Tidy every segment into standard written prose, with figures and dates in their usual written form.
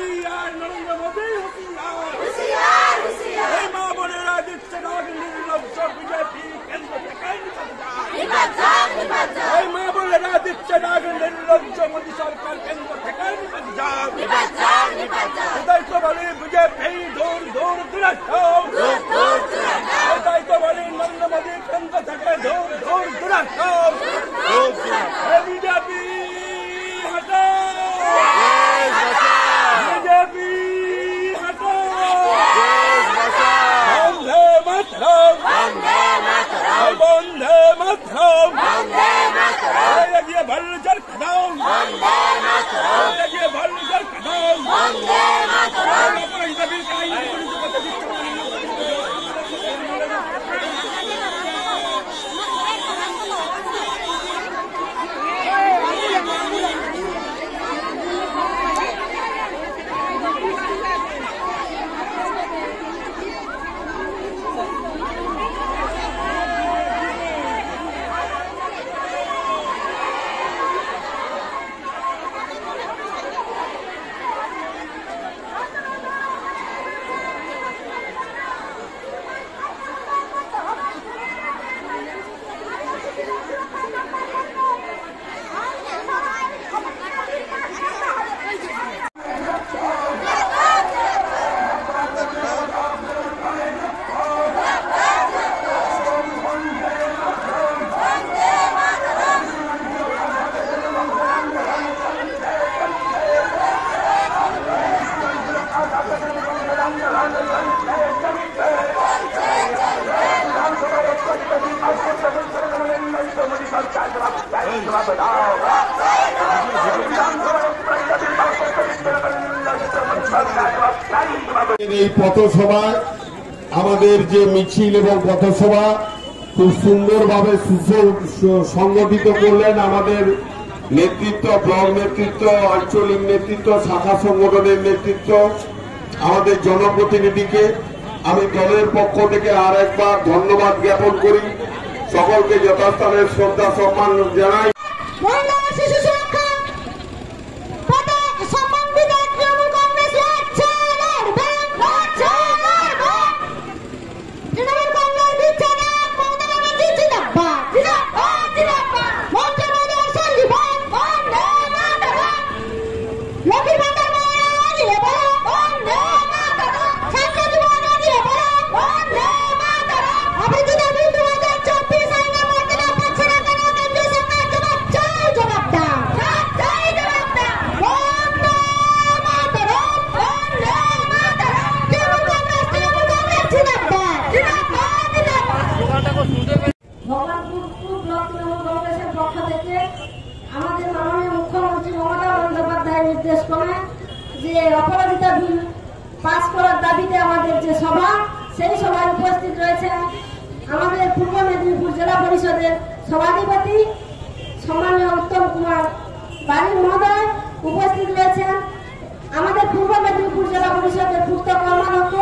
হুঁশিয়ার নরেন্দ্র মোদী হুঁশিয়ার এই মা বোনেরা দিচ্ছে নাগ নির্লজ্জ বিজেপি কেন্দ্র থেকে এই মা বোনেরা দিচ্ছে নাগ নির্লজ্জ মোদী সরকার কেন্দ্র থেকে এটাই তো বলি বিজেপি দূর দূর দূরান্ত এটাই তো বলি নরেন্দ্র মোদী কেন্দ্র থেকে দূর দূর দূরান্ত বিজেপি বিজেপি বন্দে মাতরম এগিয়ে ভাল্লুচর কদম এগিয়ে ভাল্লুচর কদম এই পথসভায় আমাদের যে মিছিল এবং পথসভা খুব সুন্দরভাবে সংগঠিত করলেন আমাদের নেতৃত্ব, ব্লক নেতৃত্ব, আঞ্চলিক নেতৃত্ব, শাখা সংগঠনের নেতৃত্ব, আমাদের জনপ্রতিনিধিকে আমি দলের পক্ষ থেকে আর একবার ধন্যবাদ জ্ঞাপন করি। সকলকে যথাস্থানে শ্রদ্ধা সম্মান জানাই। যে অপরাধিতা বিল পাস করার দাবিতে আমাদের যে সভা, সেই সভায় উপস্থিত রয়েছেন আমাদের পূর্ব মেদিনীপুর জেলা পরিষদের সভাধিপতি সম্মানীয় উত্তম কুমার বাড়ি মহোদয়, উপস্থিত রয়েছেন আমাদের পূর্ব মেদিনীপুর জেলা পরিষদের পূর্ত কর্মাধ্যক্ষ,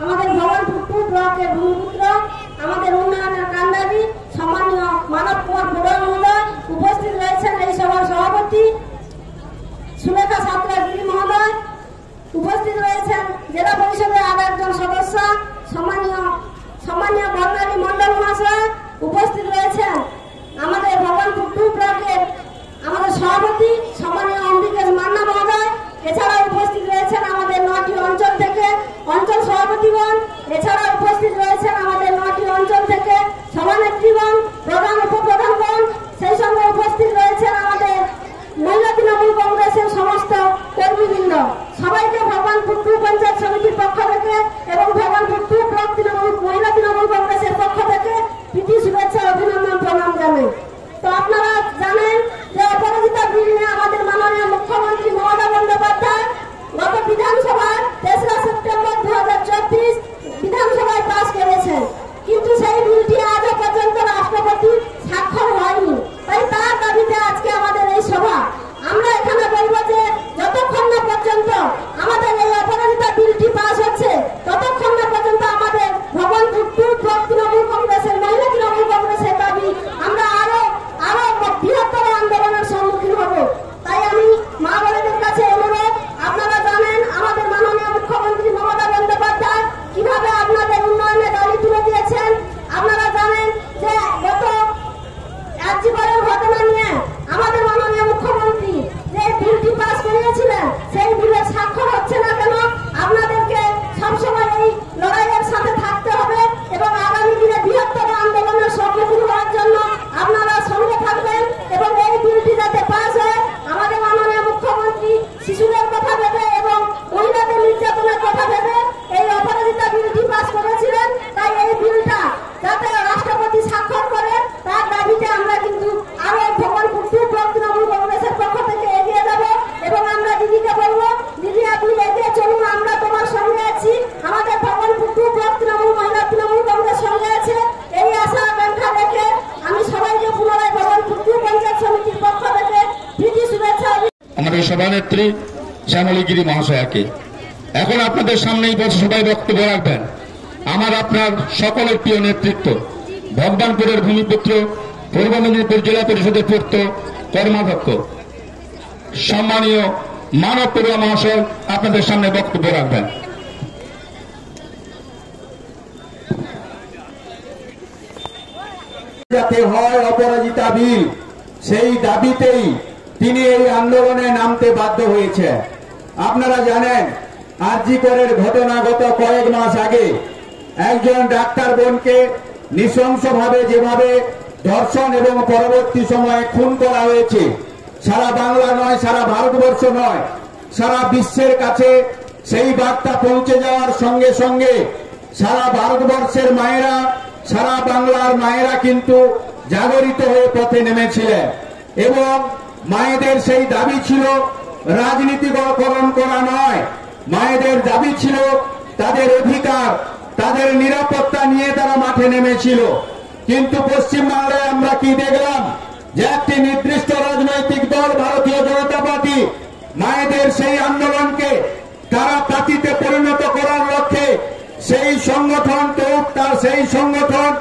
আমাদের ভগবানপুর ব্লকের ভূমিপুত্র, আমাদের উন্নয়নের কান্ডারি সম্মানীয় মানব কুমার বড়ুয়া মহোদয়, উপস্থিত রয়েছেন এই সভার সভাপতি সুলেখা সাঁতরাগিরি মহোদয়, উপস্থিত রয়েছেন জেলা পরিষদের আর একজন সদস্য সম্মানীয় বর্ণালী মন্ডল মহাশয়, উপস্থিত রয়েছেন আমাদের ভগবানপুর ব্লকের আমাদের সভাপতি সম্মানীয় অম্বিকেশ মান্না মহোদয়, এছাড়া উপস্থিত রয়েছেন আমাদের 9টি অঞ্চল থেকে অঞ্চল সভাপতিগণ, এছাড়া উপস্থিত রয়েছেন আমাদের 9টি অঞ্চল থেকে স্বাক্ষর হচ্ছে না কেন, আপনাদেরকে সবসময় এই লড়াইয়ের সাথে থাকতে হবে এবং আগামী দিনে বৃহত্তর আন্দোলনের সম্মুখীন হওয়ার জন্য আপনারা সঙ্গে থাকবেন এবং এই বিলটি যাতে পাস হয়। আমাদের মাননীয় মুখ্যমন্ত্রী শিশুদের কথা ভেবে এবং মহিলাদের নির্যাতনের কথা ভেবে এই অপরাজিতা বিলটি পাস করেছিলেন। তাই এই বিলটা যাতে রাষ্ট্রপতি স্বাক্ষর করে তার দাবিতে আমরা কিন্তু আরো ভগবানপুর ব্লক তৃণমূল কংগ্রেসের পক্ষ থেকে এগিয়ে যাব এবং আমরা দিদিকে বলবো, দিদি আপনি এগিয়ে চলুন, আমরা তোমার সঙ্গে আছি, আমাদের ভগবানপুর ব্লক তৃণমূল মহিলা তৃণমূল কংগ্রেস সঙ্গে আছে। এই আশা আকাঙ্ক্ষা রেখে আমি সবাইকে পুনরায় ভগবানপুর পঞ্চায়েত সমিতির পক্ষ থেকে প্রীতি শুভেচ্ছা। আমাদের সভানেত্রী শ্যামলী গিরি মহাশয়াকে এখন আপনাদের সামনেই সবাই বক্তব্য রাখবেন। আমার আপনার সকলের প্রিয় নেতৃত্ব, ভগবানপুরের ভূমিপুত্র, পূর্ব মেদিনীপুর জেলা পরিষদের পূর্ত কর্মাধ্যক্ষ সম্মানীয় মানব পড়ুয়া মহাশয় আপনাদের সামনে বক্তব্য রাখবেন। যাতে হয় অপরাজিতা বিল, সেই দাবিতেই তিনি এই আন্দোলনে নামতে বাধ্য হয়েছে। আপনারা জানেন আরজি করের ঘটনা গত কয়েক মাস আগে একজন ডাক্তার বোনকে নৃশংসভাবে যেভাবে ধর্ষণ এবং পরবর্তী সময়ে খুন করা হয়েছে, সারা বাংলা নয়, সারা ভারতবর্ষ নয়, সারা বিশ্বের কাছে সেই বার্তা পৌঁছে যাওয়ার সঙ্গে সঙ্গে সারা ভারতবর্ষের মায়েরা, সারা বাংলার মায়েরা কিন্তু জাগরিত হয়ে পথে নেমেছিলেন এবং মায়েদের সেই দাবি ছিল রাজনীতিকরণ করা নয়, মায়েদের দাবি ছিল তাদের অধিকার, তাদের নিরাপত্তা নিয়ে তারা মাঠে নেমেছিল। কিন্তু পশ্চিমবাংলায় আমরা কি দেখলাম যে একটি নির্দিষ্ট রাজনৈতিক দল ভারতীয় জনতা পার্টি মায়েদের সেই আন্দোলনকে তারা পার্টিতে পরিণত করার লক্ষ্যে সেই সংগঠন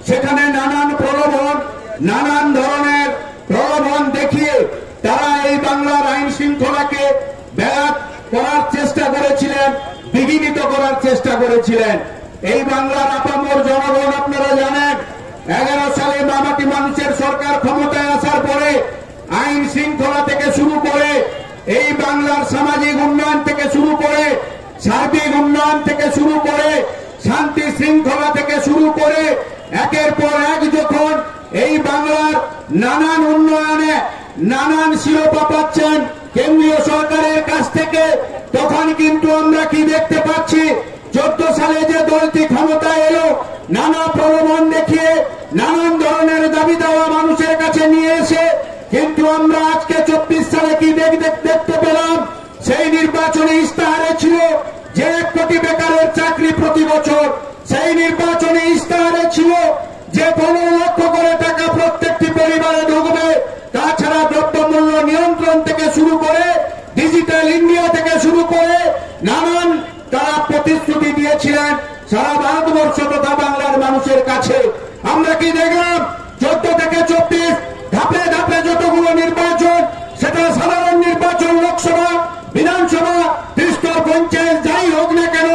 সেখানে নানান প্রলোভন, নানান ধরনের প্রলোভন দেখিয়ে তারা এই বাংলার আইন শৃঙ্খলাকে ব্যাঘাত করার চেষ্টা করেছিলেন, বিঘ্নিত করার চেষ্টা করেছিলেন। এই বাংলার আপামর জনগণ আপনারা জানেন 11 সালে মামাটি মানুষের সরকার ক্ষমতায় আসার পরে আইন শৃঙ্খলা থেকে শুরু করে এই বাংলার সামাজিক উন্নয়ন থেকে শুরু করে সার্বিক উন্নয়ন থেকে শুরু করে শান্তি শৃঙ্খলা থেকে শুরু করে একের পর এক যখন এই বাংলার নানান উন্নয়নে নানান শিরোপা পাচ্ছেন কেন্দ্রীয় সরকারের কাছ থেকে, তখন কিন্তু আমরা কি দেখতে পাচ্ছি 14 সালে যে দলটি ক্ষমতায় এলো নানা প্রলোভন দেখিয়ে নানান ধরনের দাবি দেওয়া মানুষের কাছে নিয়ে এসে কিন্তু আমরা আজকে 24 সালে কি দেখতে পেলাম, সেই নির্বাচনী ইস্তাহারে ছিল যে 1 কোটি বেকারের চাকরি প্রতি বছর, সেই নির্বাচনী ইস্তাহারে ছিল যে 15 লক্ষ করে টাকা প্রত্যেকটি পরিবারে ঢুকবে, তাছাড়া দ্রব্যমূল্য নিয়ন্ত্রণ থেকে শুরু করে ডিজিটাল ইন্ডিয়া থেকে শুরু করে নানান তারা প্রতিশ্রুতি দিয়েছিলেন সারা ভারতবর্ষ তথা বাংলার মানুষের কাছে। আমরা কি দেখলাম 14 থেকে 24 ধাপে ধাপে যতগুলো নির্বাচন, সেটা সাধারণ নির্বাচন, লোকসভা, বিধানসভা, ত্রিস্তর পঞ্চায়েত যাই হোক না কেন,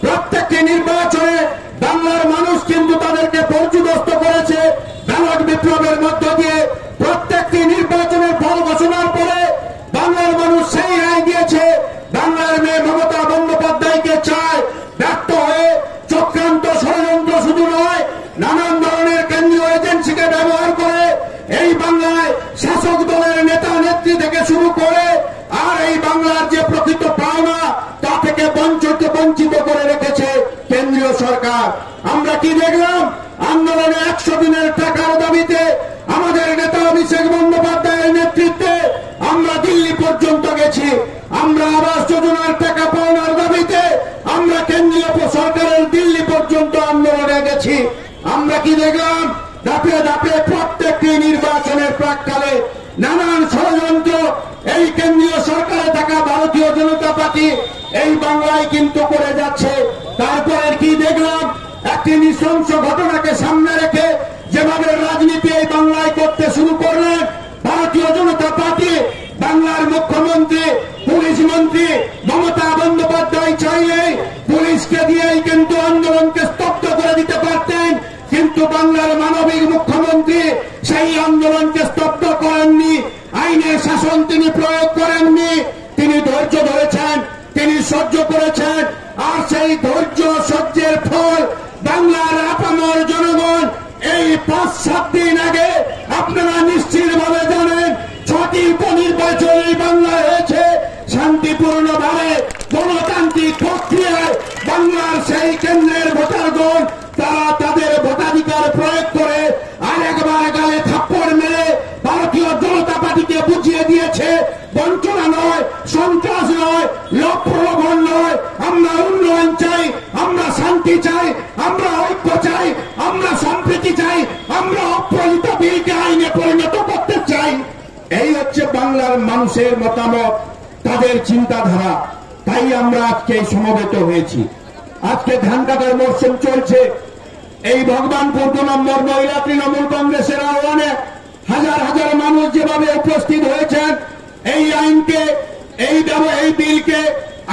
প্রত্যেকটি নির্বাচনে বাংলার মানুষ কিন্তু তাদেরকে পর্যুদস্ত করেছে ব্যালট বিপ্লবের মধ্য দিয়ে। প্রত্যেকটি নির্বাচনের ফল ঘোষণার পরে বাংলার মানুষ সেই রায় দিয়েছে, বাংলার মেয়ে মমতা বন্দ্যোপাধ্যায়কে চায়। ব্যর্থ হয়ে চক্রান্ত ষড়যন্ত্র শুধু নয়, নানান ধরনের কেন্দ্রীয় এজেন্সিকে ব্যবহার করে এই বাংলায় শাসক দলের নেতা নেত্রী থেকে শুরু করে আর এই বাংলার যে প্রকৃত পাওনা তা থেকে বঞ্চিত করে রেখেছে কেন্দ্রীয় সরকার। আমরা কি দেখলাম আন্দোলনে 100 দিনের টাকার দাবিতে আমাদের নেতা অভিষেক বন্দ্যোপাধ্যায়ের নেতৃত্বে আমরা দিল্লি পর্যন্ত গেছি, আমরা আবাস যোজনার টাকা পাওনার দাবিতে আমরা কেন্দ্রীয় সরকারের দিল্লি পর্যন্ত আন্দোলনে গেছি। আমরা কি দেখলাম ধাপে ধাপে প্রত্যেকটি নির্বাচনের প্রাক্কালে নানান ষড়যন্ত্র এই কেন্দ্রীয় সরকারে থাকা ভারতীয় জনতা পার্টি এই বাংলায় কিন্তু করে যাচ্ছে। তারপরে কি দেখলাম একটি নৃশংস ঘটনাকে সামনে রেখে যেভাবে রাজনীতি এই বাংলায় করতে শুরু করলেন ভারতীয় জনতা পার্টি, বাংলার মুখ্যমন্ত্রী পুলিশ মন্ত্রী মমতা বন্দ্যোপাধ্যায় চাইলে পুলিশকে দিয়েই কিন্তু আন্দোলনকে স্তব্ধ করে দিতে পারতেন, কিন্তু বাংলার মানবিক মুখ্যমন্ত্রী সেই আন্দোলনকে স্তব্ধ করেননি, আইনের শাসন তিনি প্রয়োগ করেননি, তিনি ধৈর্য ধরেছেন, তিনি সহ্য করেছেন, আর সেই ধৈর্য সহ্যের ফল বাংলার আপামর জনগণ এই 5-7 দিন আগে আপনারা নিশ্চিতভাবে জানেন 6টি উপনির্বাচন এই বাংলায় হয়েছে শান্তিপূর্ণভাবে গণতান্ত্রিক প্রক্রিয়ায়। বাংলার সেই কেন্দ্রের ভোটারগণ তারা তাদের ভোটাধিকার প্রয়োগ করে আরেকবার গালে থাপ্পড় মেরে ভারতীয় জনতা পার্টিকে বুঝিয়ে দিয়েছে বঞ্চনা নয়, সন্ত্রাস নয়, লোভ প্রলোভন নয়, আমরা উন্নয়ন চাই, আমরা শান্তি চাই, আমরা ঐক্য চাই, আমরা সম্প্রীতি চাই, আমরা অপ্রণীত বিলকে আইনে পরিণত করতে চাই। এই হচ্ছে বাংলার মানুষের মতামত, তাদের চিন্তাধারা। তাই আমরা আজকে সমবেত হয়েছি। আজকে ধান কাটার মরশুম চলছে। এই ভগবানপুর 2 নম্বর মহিলা তৃণমূল কংগ্রেসের আহ্বানে হাজার হাজার মানুষ যেভাবে উপস্থিত হয়েছেন এই আইনকে, এই বিলকে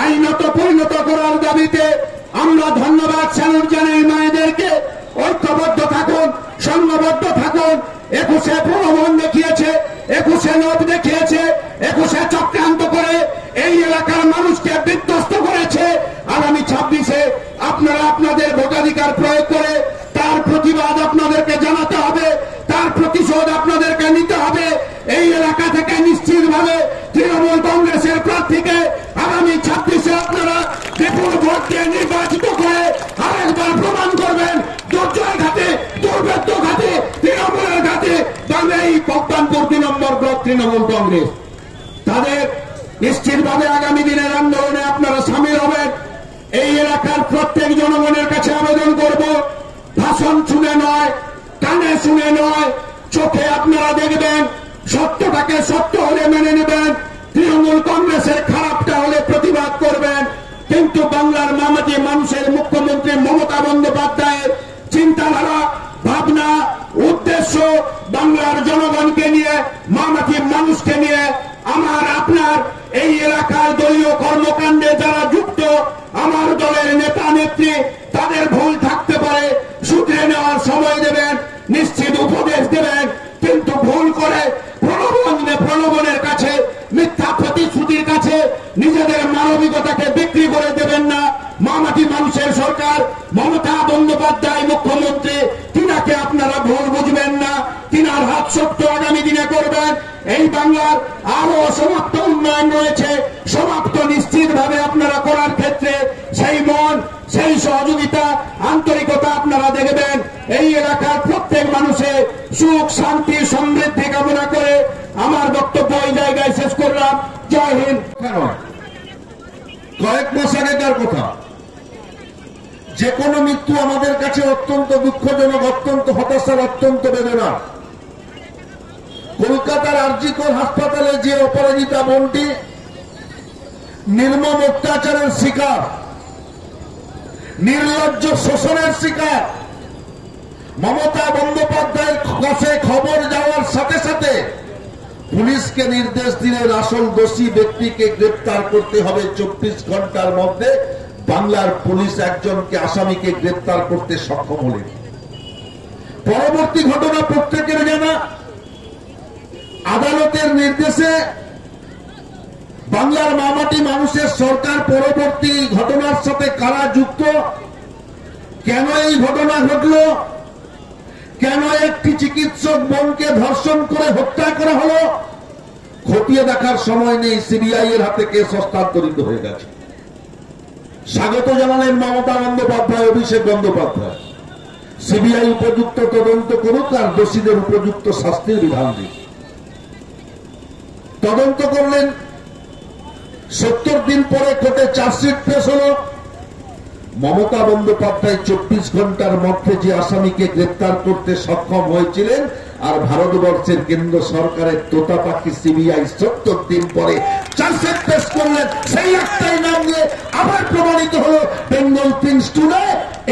আইনত পরিণত করার দাবিতে আমরা ধন্যবাদ স্যালুট জানাই মায়েদেরকে। ঐক্যবদ্ধ থাকুন, সংঘবদ্ধ থাকুন। 21-এ প্রলোভন দেখিয়েছে, 21-এ লোভ দেখিয়েছে, 21-এ চক্রান্ত করে এই এলাকার মানুষকে বিধ্বস্ত করেছে। আগামী 26-এ আপনারা আপনাদের ভোটাধিকার প্রয়োগ করে তার প্রতিবাদ আপনাদেরকে জানাতে হবে, তার প্রতিশোধ আপনাদেরকে নিতে হবে। এই এলাকা থেকে নিশ্চিতভাবে তৃণমূল কংগ্রেসের প্রার্থীকে আগামী 26-এ আপনারা বিপুল ভোট দিয়ে নির্বাচিত করে আরেকবার প্রমাণ করবেন দুর্জয় ঘাটে, দুর্ভেদ্য ঘাটে, তৃণমূলের ঘাটে এই ভগবানপুর 2 নম্বর ব্লক তৃণমূল কংগ্রেস। তাদের নিশ্চিতভাবে আগামী দিনের আন্দোলনে আপনারা সামিল হবেন। এই এলাকার প্রত্যেক জনগণের কাছে আবেদন করব, ভাষণ শুনে নয়, কানে শুনে নয়, চোখে আপনারা দেখবেন, সত্যটাকে সত্য হলে মেনে নেবেন, তৃণমূল কংগ্রেসের খারাপটা হলে প্রতিবাদ করবেন। কিন্তু বাংলার মামাটি মানুষের মুখ্যমন্ত্রী মমতা বন্দ্যোপাধ্যায়ের চিন্তাধারা, ভাবনা, উদ্দেশ্য বাংলার জনগণকে নিয়ে, মামাটি মানুষকে নিয়ে। আমার আপনার এই এলাকার দলীয় কর্মকাণ্ডে যারা যুক্ত, আমার দলের নেতা নেত্রী, তাদের ভুল থাকতে পারে, শুধরে নেওয়ার সময় দেবেন, নিশ্চিত উপদেশ দেবেন। কিন্তু ভুল করে প্রলোভনের কাছে, মিথ্যা প্রতিশ্রুতির কাছে নিজেদের মানবিকতাকে বিক্রি করে দেবেন না। মামাটি মানুষের সরকার, মমতা বন্দ্যোপাধ্যায় মুখ্যমন্ত্রী, তিনাকে আপনারা ভুল বুঝবেন না। তিনার হাত শক্ত আগামী দিনে করবেন। এই বাংলার আরো সমাপ্ত উন্নয়ন রয়েছে, সমাপ্ত নিশ্চিতভাবে আপনারা করার ক্ষেত্রে সেই মন, সেই সহযোগিতা, আন্তরিকতা আপনারা দেখবেন। এই এলাকার প্রত্যেক মানুষের সুখ, শান্তি, সমৃদ্ধি কামনা করে আমার বক্তব্য এই জায়গায় শেষ করলাম। জয় হিন্দ। কয়েক মাস আগেকার কথা, যে কোনো মৃত্যু আমাদের কাছে অত্যন্ত দুঃখজনক, অত্যন্ত হতাশার, অত্যন্ত বেদনা। কলকাতার আরজিকর হাসপাতালে যে অপরাজিতা বোনটি নির্মম অত্যাচারের শিকার, নির্লজ্জ শোষণের শিকার, মমতা বন্দ্যোপাধ্যায়ের কাছে খবর যাওয়ার সাথে সাথে পুলিশকে নির্দেশ দিলেন আসল দোষী ব্যক্তিকে গ্রেপ্তার করতে হবে 24 ঘন্টার মধ্যে। বাংলার পুলিশ একজনকে আসামিকে গ্রেপ্তার করতে সক্ষম হলেন। পরবর্তী ঘটনা প্রত্যেকের জানা, আদালতের নির্দেশে বাংলার মামাটি মানুষের সরকার পরবর্তী ঘটনার সাথে কারা যুক্ত, কেন এই ঘটনা ঘটল, কেন একটি চিকিৎসক বোনকে ধর্ষণ করে হত্যা করা হলো, খতিয়ে দেখার সময় নেই। সিবিআই এর হাতে কেস হস্তান্তরিত হয়ে গেছে। স্বাগত জানালেন মমতা বন্দ্যোপাধ্যায়, অভিষেক বন্দ্যোপাধ্যায়। সিবিআই উপযুক্ত তদন্ত করুক আর দোষীদের উপযুক্ত শাস্তির বিধান দিক। তদন্ত করলেন। 70 দিন পরে কোর্টে চার্জশিট পেশ হল। মমতা বন্দ্যোপাধ্যায় 24 ঘন্টার মধ্যে যে আসামিকে গ্রেপ্তার করতে সক্ষম হয়েছিলেন, আর ভারতবর্ষের কেন্দ্র সরকারের তোতা পাখি সিবিআই 70 দিন পরে চার্জশিট পেশ করলেন। সেই একটাই নাম নিয়ে আবার প্রমাণিত হল Bengal things today,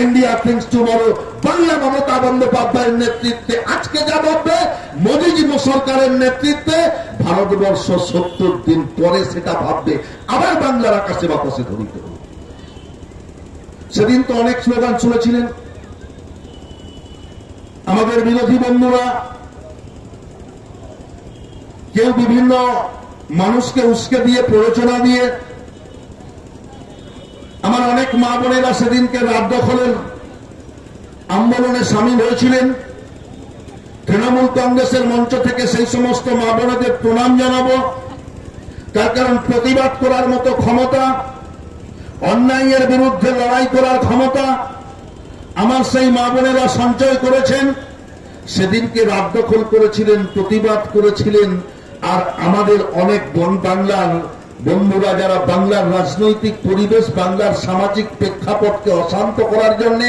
India things tomorrow. Bangla Mamata বন্দ্যোপাধ্যায়ের নেতৃত্বে আজকে যা ভাববে, মোদীজি সরকারের নেতৃত্বে ভারতবর্ষ 70 দিন পরে সেটা ভাববে। আবার বাংলার আকাশে বাতাসে ধরিত হবে। সেদিন তো অনেক স্লোগান শুনেছিলেন আমাদের বিরোধী বন্ধুরা, কেউ বিভিন্ন মানুষকে উস্কে দিয়ে, প্ররোচনা দিয়ে আমার অনেক মা বোনেরা সেদিনকে রাত দখলের আন্দোলনে সামিল হয়েছিলেন। তৃণমূল কংগ্রেসের মঞ্চ থেকে সেই সমস্ত মা বোনেদের প্রণাম জানাবো। তার কারণ প্রতিবাদ করার মতো ক্ষমতা, অন্যায়ের বিরুদ্ধে লড়াই করার ক্ষমতা আমার সেই মা বোনেরা সঞ্চয় করেছেন। সেদিনকে রাত দখল করেছিলেন, প্রতিবাদ করেছিলেন। আর আমাদের অনেক বাংলার বন্ধুরা যারা বাংলার রাজনৈতিক পরিবেশ, বাংলার সামাজিক প্রেক্ষাপটকে অশান্ত করার জন্য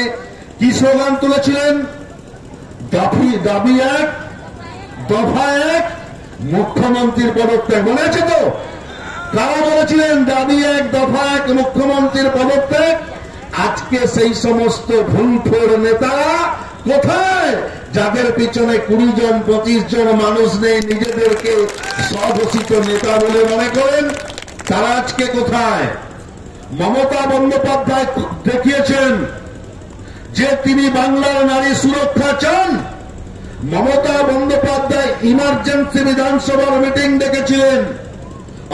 কি স্লোগান তুলেছিলেন? দাবি এক, দফা এক, মুখ্যমন্ত্রীর পদত্যাগ। মনে আছে তো? কারা বলেছিলেন দাবি এক, দফা এক, মুখ্যমন্ত্রীর পদত্যাগ? আজকে সেই সমস্ত ভুলফোর নেতারা কোথায়, যাদের পিছনে 20 জন 25 জন মানুষ নেই, নিজেদেরকে স্বঘোষিত নেতা বলে মনে করেন? তারা আজকে কোথায়? মমতা বন্দ্যোপাধ্যায় দেখিয়েছেন যে তিনি বাংলার নারী সুরক্ষা চান। মমতা বন্দ্যোপাধ্যায় ইমার্জেন্সি বিধানসভার মিটিং ডেকেছিলেন,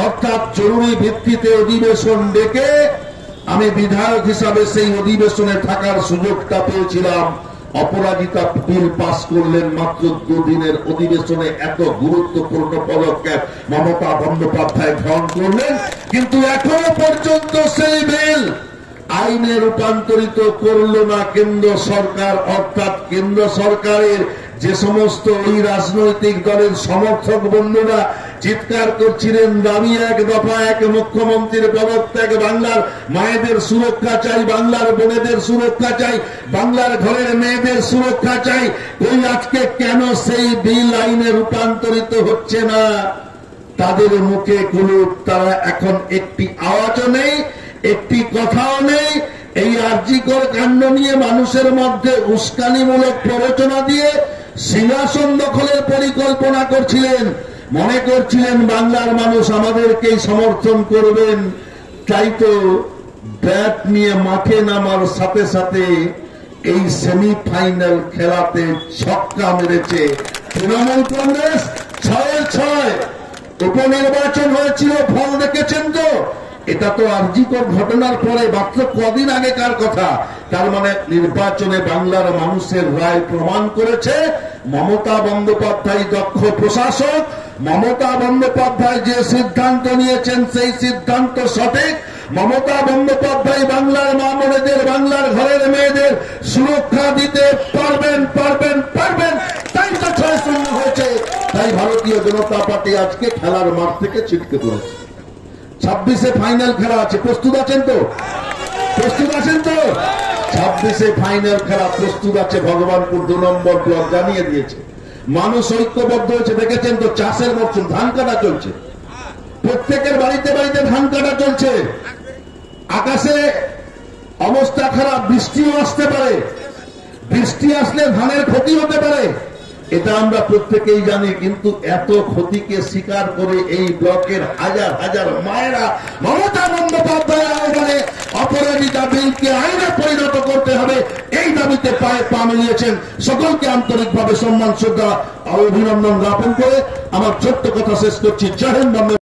অর্থাৎ জরুরি ভিত্তিতে অধিবেশন ডেকে আমি বিধায়ক হিসাবে সেই অধিবেশনে থাকার সুযোগটা পেয়েছিলাম। অপরাজিতা বিল পাস করলেন মাত্র 2 দিনের অধিবেশনে। এত গুরুত্বপূর্ণ পদক্ষেপ মমতা বন্দ্যোপাধ্যায় গ্রহণ করলেন, কিন্তু এখনো পর্যন্ত সেই বিল আইনে রূপান্তরিত করল না কেন্দ্র সরকার। অর্থাৎ কেন্দ্র সরকারের যে সমস্ত ওই রাজনৈতিক দলের সমর্থক বন্ধুরা চিৎকার করছিলেন দাবি এক, দফা এক, মুখ্যমন্ত্রীর পদত্যাগ, বাংলার মায়েদের সুরক্ষা চাই, বাংলার বোনেদের সুরক্ষা চাই, বাংলার ঘরের মেয়েদের সুরক্ষা চাই, ওই আজকে কেন সেই বিল আইনে রূপান্তরিত হচ্ছে না? তাদের মুখে কুলুপ। তারা এখন একটি আওয়াজও নেই, একটি কথাও নেই। এই আরজিকর কাণ্ড নিয়ে মানুষের মধ্যে উস্কানিমূলক প্ররোচনা দিয়ে সিংহাসন দখলের পরিকল্পনা করছিলেন। মনে করছিলেন বাংলার মানুষ আমাদেরকেই সমর্থন করবেন। তাই তো ব্যাট নিয়ে মাঠে নামার সাথে সাথে এই সেমিফাইনাল খেলাতে ছক্কা মেরেছে তৃণমূল কংগ্রেস। 6-6 উপনির্বাচন হয়েছিল, ফল দেখেছেন তো? এটা তো আরজিকর ঘটনার পরে মাত্র কদিন আগেকার কথা। তার মানে নির্বাচনে বাংলার মানুষের রায় প্রমাণ করেছে মমতা বন্দ্যোপাধ্যায় দক্ষ প্রশাসক। মমতা বন্দ্যোপাধ্যায় যে সিদ্ধান্ত নিয়েছেন সেই সিদ্ধান্ত সঠিক। মমতা বন্দ্যোপাধ্যায় বাংলার মা বোনেদের, বাংলার ঘরের মেয়েদের সুরক্ষা দিতে পারবেন। তাই তো 6-0 হয়েছে। তাই ভারতীয় জনতা পার্টি আজকে খেলার মাঠ থেকে ছিটকে পড়েছে। 26-এ ফাইনাল খেলা আছে, প্রস্তুত আছেন তো? 26-এ ফাইনাল খেলা প্রস্তুত আছে। ভগবানপুর 2 নম্বর ব্লক জানিয়ে দিয়েছে। মানুষ ঐক্যবদ্ধ হয়েছে, দেখেছেন তো? চাষের মরশুম, ধান কাটা চলছে, প্রত্যেকের বাড়িতে বাড়িতে ধান কাটা চলছে। আকাশে অবস্থা খারাপ, বৃষ্টিও আসতে পারে, বৃষ্টি আসলে ধানের ক্ষতি হতে পারে, এটা আমরা প্রত্যেকেই জানি। কিন্তু এত ক্ষতিকে স্বীকার করে এই ব্লকের হাজার হাজার মায়েরা মমতা বন্দ্যোপাধ্যায় আহ্বানে অপরাজিতা বিলকে আইনে পরিণত করতে হবে, এই দাবিতে পায়ে পা মিলিয়েছেন। সকলকে আন্তরিকভাবে সম্মান, শ্রদ্ধা, অভিনন্দন জ্ঞাপন করে আমার ছোট্ট কথা শেষ করছি। জয় হিন্দ।